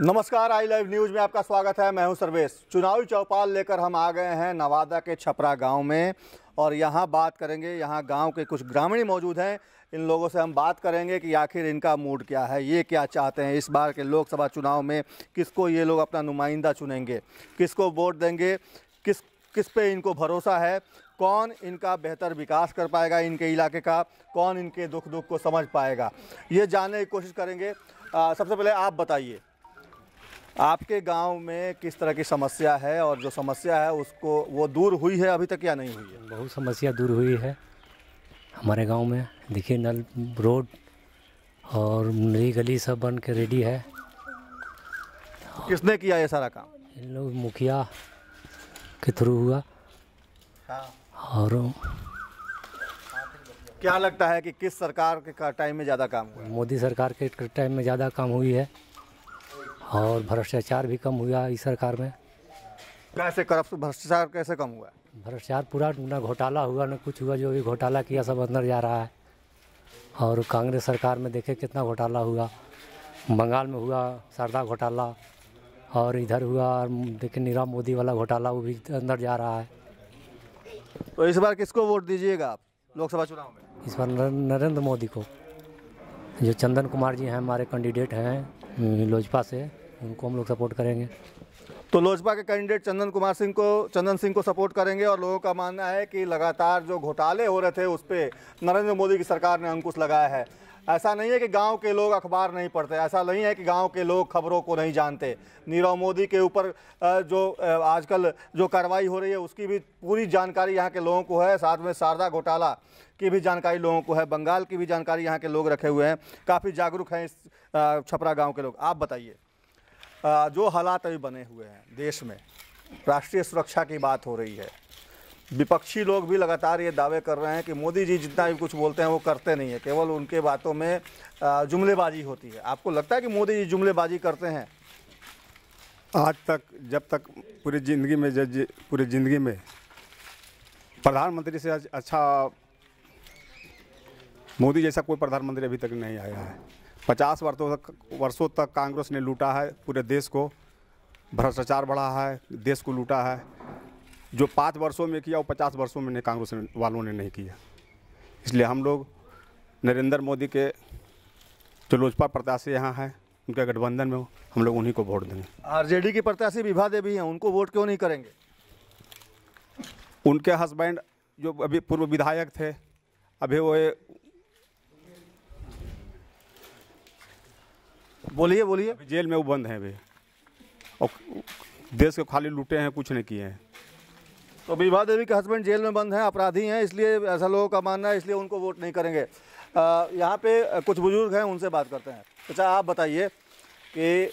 नमस्कार, आई live news में आपका स्वागत है। मैं हूं सर्वेश। चुनावी चौपाल लेकर हम आ गए हैं नवादा के छपरा गांव में और यहां बात करेंगे। यहां गांव के कुछ ग्रामीण मौजूद हैं। इन लोगों से हम बात करेंगे कि आखिर इनका मूड क्या है, ये क्या चाहते हैं इस बार के लोकसभा चुनाव में, किसको ये लोग अपना नुमाइंदा चुनेंगे, किसको वोट देंगे, किस पे इनको भरोसा है, कौन इनका बेहतर विकास कर पाएगा इनके इलाके का, कौन इनके दुख को समझ पाएगा, ये जानने की कोशिश करेंगे। सबसे पहले आप बताइए, आपके गांव में किस तरह की समस्या है और जो समस्या है उसको वो दूर हुई है अभी तक या नहीं हुई है? बहुत समस्या दूर हुई है हमारे गांव में। देखिए, नल, रोड और नई गली सब बन के रेडी है। किसने किया ये सारा काम? इन लोग मुखिया के थ्रू हुआ। और क्या लगता है कि किस सरकार के टाइम में ज़्यादा काम हुआ? मोदी सरकार के टाइम में ज़्यादा काम हुई है और भ्रष्टाचार भी कम हुआ इस सरकार में। कैसे भ्रष्टाचार कैसे कम हुआ? भ्रष्टाचार पूरा ना घोटाला हुआ ना कुछ हुआ। जो भी घोटाला किया सब अंदर जा रहा है। और कांग्रेस सरकार में देखे कितना घोटाला हुआ। बंगाल में हुआ शारदा घोटाला और इधर हुआ, और देखिए नीरव मोदी वाला घोटाला, वो भी अंदर जा रहा है। तो इस बार किसको वोट दीजिएगा आप लोकसभा चुनाव में? इस बार नरेंद्र मोदी को। जो चंदन कुमार जी हैं हमारे कैंडिडेट हैं लोजपा से, उनको हम लोग सपोर्ट करेंगे। तो लोजपा के कैंडिडेट चंदन सिंह को सपोर्ट करेंगे। और लोगों का मानना है कि लगातार जो घोटाले हो रहे थे उस पर नरेंद्र मोदी की सरकार ने अंकुश लगाया है। ऐसा नहीं है कि गांव के लोग अखबार नहीं पढ़ते, ऐसा नहीं है कि गांव के लोग खबरों को नहीं जानते। नीरव मोदी के ऊपर जो आजकल जो कार्रवाई हो रही है उसकी भी पूरी जानकारी यहाँ के लोगों को है। साथ में शारदा घोटाला की भी जानकारी लोगों को है, बंगाल की भी जानकारी यहाँ के लोग रखे हुए हैं। काफ़ी जागरूक हैं इस छपरा गाँव के लोग। आप बताइए, जो हालात अभी बने हुए हैं देश में, राष्ट्रीय सुरक्षा की बात हो रही है, विपक्षी लोग भी लगातार ये दावे कर रहे हैं कि मोदी जी जितना भी कुछ बोलते हैं वो करते नहीं है, केवल उनके बातों में जुमलेबाजी होती है। आपको लगता है कि मोदी जी जुमलेबाजी करते हैं? आज तक, जब तक पूरी ज़िंदगी में प्रधानमंत्री से अच्छा मोदी जैसा कोई प्रधानमंत्री अभी तक नहीं आया है। 50 वर्षों तक कांग्रेस ने लूटा है पूरे देश को, भ्रष्टाचार बढ़ा है, देश को लूटा है। जो 5 वर्षों में किया वो 50 वर्षों में कांग्रेस वालों ने नहीं किया। इसलिए हम लोग नरेंद्र मोदी के जो लोजपा प्रत्याशी यहाँ हैं, उनके गठबंधन में हम लोग उन्हीं को वोट देंगे। आरजेडी की प्रत्याशी विभा देवी हैं, उनको वोट क्यों नहीं करेंगे? उनके हस्बैंड जो अभी पूर्व विधायक थे, अभी वो बोलिए। जेल में वो बंद हैं अभी, और देश को खाली लूटे हैं, कुछ नहीं किए हैं। तो विभा देवी के हस्बैंड जेल में बंद हैं, अपराधी हैं, इसलिए ऐसा लोगों का मानना है, इसलिए उनको वोट नहीं करेंगे। यहाँ पे कुछ बुजुर्ग हैं, उनसे बात करते हैं। अच्छा, आप बताइए कि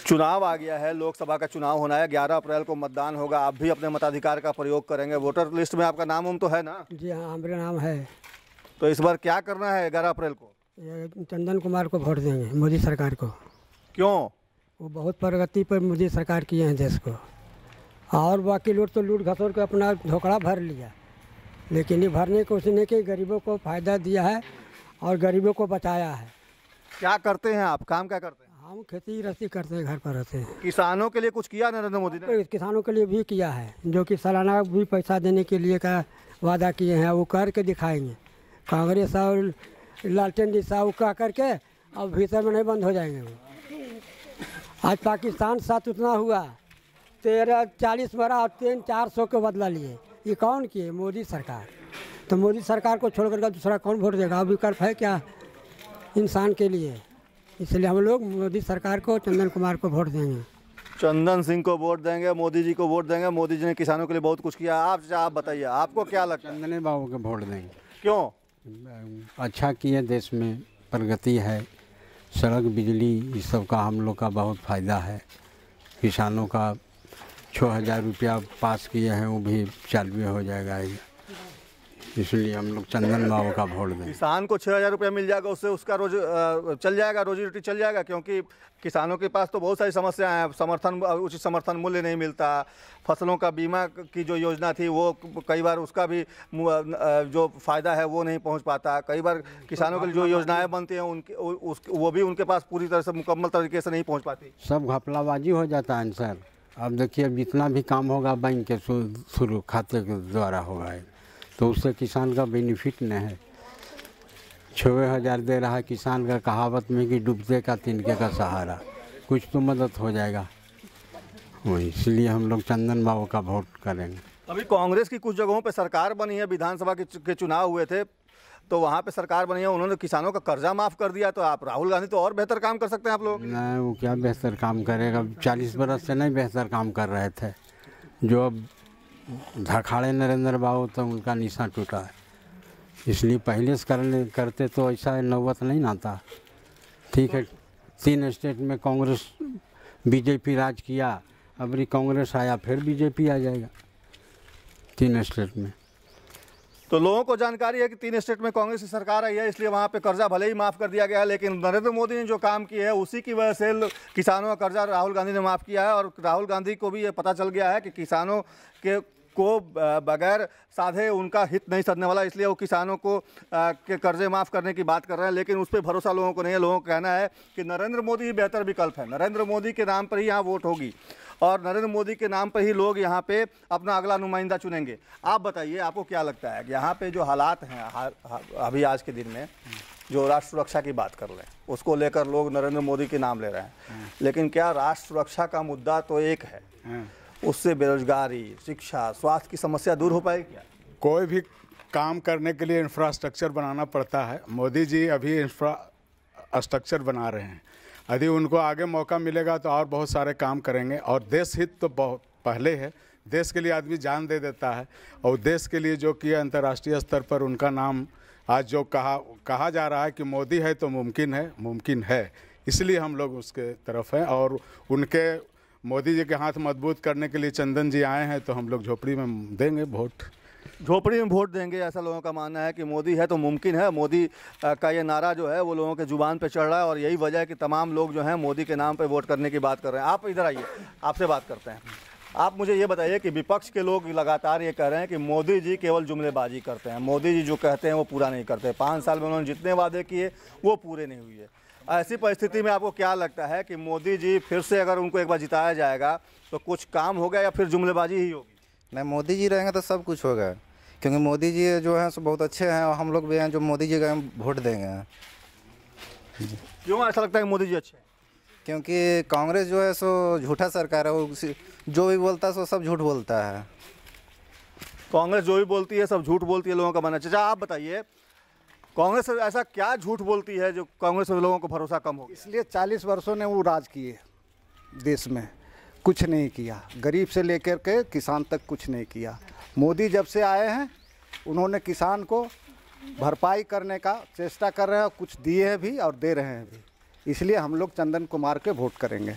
चुनाव आ गया है, लोकसभा का चुनाव होना है, 11 अप्रैल को मतदान होगा। आप भी अपने मताधिकार का प्रयोग करेंगे। वोटर लिस्ट में आपका नाम तो है ना? जी हाँ, मेरा नाम है। तो इस बार क्या करना है 11 अप्रैल को? चंदन कुमार को वोट देंगे, मोदी सरकार को। क्यों? वो बहुत प्रगति पर मोदी सरकार किए हैं देश को। और बाकी लोग तो लूट घसोर के अपना ढोकड़ा भर लिया, लेकिन ये भरने को उसने कि गरीबों को फ़ायदा दिया है और गरीबों को बचाया है। क्या करते हैं आप, काम क्या करते हैं? हम खेती गृहस्थी करते हैं, घर पर रहते हैं। किसानों के लिए कुछ किया नरेंद्र मोदी ने? किसानों के लिए भी किया है, जो कि सालाना भी पैसा देने के लिए का वादा किए हैं, वो करके दिखाएंगे। कांग्रेस और लालटेन जैसा उका करके अब भीतर में नहीं बंद हो जाएंगे वो। आज पाकिस्तान साथ उतना हुआ, 40 मरा और 400 के बदला लिए। ये कौन किए? मोदी सरकार। तो मोदी सरकार को छोड़ कर दूसरा कौन वोट देगा? अब विकल्प है क्या इंसान के लिए? इसलिए हम लोग मोदी सरकार को, चंदन कुमार को वोट देंगे। चंदन सिंह को वोट देंगे, मोदी जी को वोट देंगे। मोदी जी ने किसानों के लिए बहुत कुछ किया। आप बताइए, आपको क्या लगता है? चंदने बाबू के वोट देंगे। क्यों? अच्छा किए, देश में प्रगति है, सड़क, बिजली, इस सब का हम लोग का बहुत फ़ायदा है। किसानों का 6000 रुपया पास किए हैं, वो भी चालू हो जाएगा। इसलिए हम लोग चंदन बाबू का वोट दें। किसान को 6,000 रुपया मिल जाएगा, उससे उसका रोज चल जाएगा, रोजी रोटी चल जाएगा, क्योंकि किसानों के पास तो बहुत सारी समस्याएं हैं। उचित समर्थन मूल्य नहीं मिलता, फसलों का बीमा की जो योजना थी वो कई बार उसका भी जो फ़ायदा है वो नहीं पहुंच पाता। कई बार किसानों के लिए जो योजनाएं बनती हैं वो भी उनके पास पूरी तरह से मुकम्मल तरीके से नहीं पहुँच पाती। सब घपलाबाजी हो जाता है सर। अब देखिए, अब जितना भी काम होगा बैंक के शुरू खाते के द्वारा होगा, तो उससे किसान का बेनिफिट नहीं है। 6,000 दे रहा है किसान का, कहावत में कि डूबते का तिनके का सहारा, कुछ तो मदद हो जाएगा। वही इसलिए हम लोग चंदन बाबू का वोट करेंगे। अभी कांग्रेस की कुछ जगहों पे सरकार बनी है, विधानसभा के चुनाव हुए थे तो वहाँ पे सरकार बनी है, उन्होंने किसानों का कर्जा माफ़ कर दिया। तो आप राहुल गांधी तो और बेहतर काम कर सकते हैं आप लोग। नहीं, वो क्या बेहतर काम करेगा? 40 बरस से नहीं बेहतर काम कर रहे थे। जो अब धड़खाड़े नरेंद्र बाबू तो उनका निशान टूटा है, इसलिए पहले से करते तो ऐसा नौबत नहीं आता। ठीक है, 3 स्टेट में कांग्रेस बीजेपी राज किया, अब कांग्रेस आया फिर बीजेपी आ जाएगा 3 स्टेट में। तो लोगों को जानकारी है कि 3 स्टेट में कांग्रेस की सरकार आई है, इसलिए वहाँ पे कर्जा भले ही माफ़ कर दिया गया है, लेकिन नरेंद्र मोदी ने जो काम किया है उसी की वजह से किसानों का कर्जा राहुल गांधी ने माफ़ किया है। और राहुल गांधी को भी ये पता चल गया है कि किसानों को बगैर साधे उनका हित नहीं सधने वाला, इसलिए वो किसानों को के कर्जे माफ़ करने की बात कर रहे हैं। लेकिन उस पर भरोसा लोगों को नहीं है। लोगों का कहना है कि नरेंद्र मोदी ही बेहतर विकल्प है, नरेंद्र मोदी के नाम पर ही यहाँ वोट होगी और नरेंद्र मोदी के नाम पर ही लोग यहाँ पे अपना अगला नुमाइंदा चुनेंगे। आप बताइए, आपको क्या लगता है कि यहाँ पे जो हालात हैं अभी आज के दिन में, जो राष्ट्र सुरक्षा की बात कर रहे हैं उसको लेकर लोग नरेंद्र मोदी के नाम ले रहे हैं, लेकिन क्या राष्ट्र सुरक्षा का मुद्दा तो एक है, उससे बेरोजगारी, शिक्षा, स्वास्थ्य की समस्या दूर हो पाएगी क्या? कोई भी काम करने के लिए इंफ्रास्ट्रक्चर बनाना पड़ता है। मोदी जी अभी इंफ्रास्ट्रक्चर बना रहे हैं, यदि उनको आगे मौका मिलेगा तो और बहुत सारे काम करेंगे। और देश हित तो बहुत पहले है, देश के लिए आदमी जान दे देता है, और देश के लिए जो किया अंतर्राष्ट्रीय स्तर पर उनका नाम आज जो कहा जा रहा है कि मोदी है तो मुमकिन है, इसलिए हम लोग उसके तरफ हैं। और उनके मोदी जी के हाथ मजबूत करने के लिए चंदन जी आए हैं, तो हम लोग झोपड़ी में देंगे वोट। झोपड़ी में वोट देंगे, ऐसा लोगों का मानना है कि मोदी है तो मुमकिन है। मोदी का ये नारा जो है वो लोगों के जुबान पे चढ़ रहा है और यही वजह है कि तमाम लोग जो हैं मोदी के नाम पे वोट करने की बात कर रहे हैं। आप इधर आइए, आपसे बात करते हैं। आप मुझे ये बताइए कि विपक्ष के लोग लगातार ये कह रहे हैं कि मोदी जी केवल जुमलेबाजी करते हैं, मोदी जी जो कहते हैं वो पूरा नहीं करते। 5 साल में उन्होंने जितने वादे किए वो पूरे नहीं हुए। ऐसी परिस्थिति में आपको क्या लगता है कि मोदी जी फिर से अगर उनको एक बार जिताया जाएगा तो कुछ काम होगा या फिर जुमलेबाजी ही होगी? नहीं, मोदी जी रहेंगे तो सब कुछ होगा, क्योंकि मोदी जी जो हैं सो बहुत अच्छे हैं और हम लोग भी हैं जो मोदी जी का वोट देंगे। क्यों ऐसा लगता है कि मोदी जी अच्छे हैं? क्योंकि कांग्रेस जो है सो झूठा सरकार है, वो जो भी बोलता है सो सब झूठ बोलता है। कांग्रेस जो भी बोलती है सब झूठ बोलती है, लोगों का मानना। चाचा आप बताइए, कांग्रेस ऐसा क्या झूठ बोलती है जो कांग्रेस में लोगों को भरोसा कम हो गया? इसलिए 40 वर्षों ने वो राज किए, देश में कुछ नहीं किया, गरीब से लेकर के किसान तक कुछ नहीं किया। मोदी जब से आए हैं उन्होंने किसान को भरपाई करने का चेष्टा कर रहे हैं, कुछ दिए हैं भी और दे रहे हैं भी, इसलिए हम लोग चंदन कुमार के वोट करेंगे।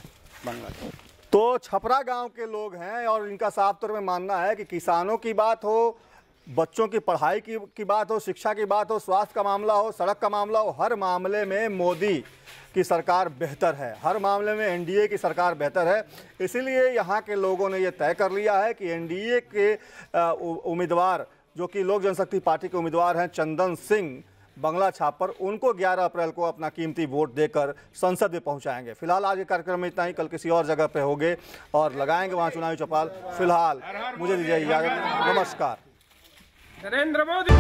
तो छपरा गांव के लोग हैं और इनका साफ तौर में मानना है कि किसानों की बात हो, बच्चों की पढ़ाई की बात हो, शिक्षा की बात हो, स्वास्थ्य का मामला हो, सड़क का मामला हो, हर मामले में मोदी की सरकार बेहतर है, हर मामले में एनडीए की सरकार बेहतर है। इसीलिए यहाँ के लोगों ने ये तय कर लिया है कि एनडीए के उम्मीदवार जो कि लोक जनशक्ति पार्टी के उम्मीदवार हैं चंदन सिंह बंगला छापर, उनको 11 अप्रैल को अपना कीमती वोट देकर संसद में पहुंचाएंगे। फिलहाल आज के कार्यक्रम में इतना ही, कल किसी और जगह पे होंगे और लगाएंगे वहां चुनावी चौपाल। फिलहाल मुझे दीजिए इजाजत, नमस्कार। नरेंद्र मोदी।